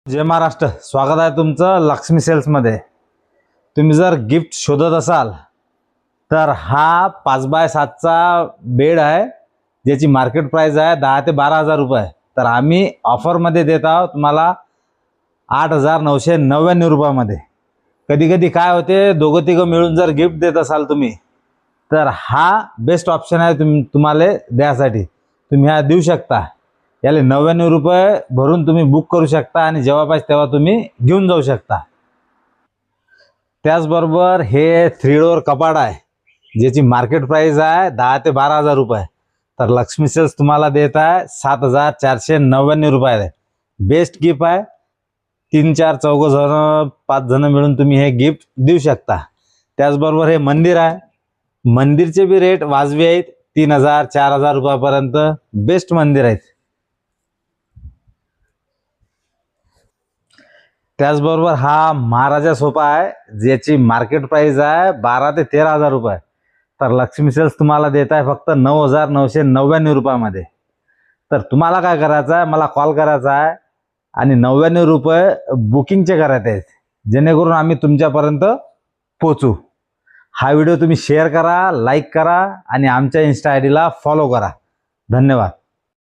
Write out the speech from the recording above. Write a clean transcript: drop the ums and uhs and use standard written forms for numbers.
जय महाराष्ट्र. स्वागत आहे तुमचं लक्ष्मी सेल्समध्ये. तुम्ही जर गिफ्ट शोधत असाल तर हा 5x7चा बेड आहे, ज्याची मार्केट प्राइस आहे 10 ते 12,000 रुपये. तर आम्ही ऑफरमध्ये देत आहोत तुम्हाला 8,999 रुपयामध्ये. कधी कधी काय होते, दोघं तिघं मिळून जर गिफ्ट देत असाल तुम्ही, तर हा बेस्ट ऑप्शन आहे तुम्हाला द्यासाठी. तुम्ही हा देऊ शकता. याला 99 रुपये भरून तुम्ही बुक करू शकता आणि जेव्हा पाहिजे तेव्हा तुम्ही घेऊन जाऊ शकता. त्याचबरोबर हे 3 डोअर कपाट आहे, ज्याची मार्केट प्राइस आहे 10 ते 12,000 रुपये. तर लक्ष्मी सेल्स तुम्हाला देत आहे 7,499 रुपये. बेस्ट गिफ्ट आहे. 3-4 चौघजण 5 जण मिळून तुम्ही हे गिफ्ट देऊ शकता. त्याचबरोबर हे मंदिर आहे. मंदिरचे बी रेट वाजवी आहेत. 3,000-4,000 रुपयापर्यंत बेस्ट मंदिर आहेत. त्याचबरोबर हा महाराजा सोफा आहे, ज्याची मार्केट प्राइस आहे 12 ते 13,000 रुपये. तर लक्ष्मी सेल्स तुम्हाला देत आहे फक्त 9,999 रुपयामध्ये. तर तुम्हाला काय करायचं आहे, मला कॉल करायचा आहे आणि 99 रुपये बुकिंगचे करायचे आहेत, जेणेकरून आम्ही तुमच्यापर्यंत पोचू. हा व्हिडिओ तुम्ही शेअर करा, लाईक करा आणि आमच्या इन्स्टा आय डीला फॉलो करा. धन्यवाद.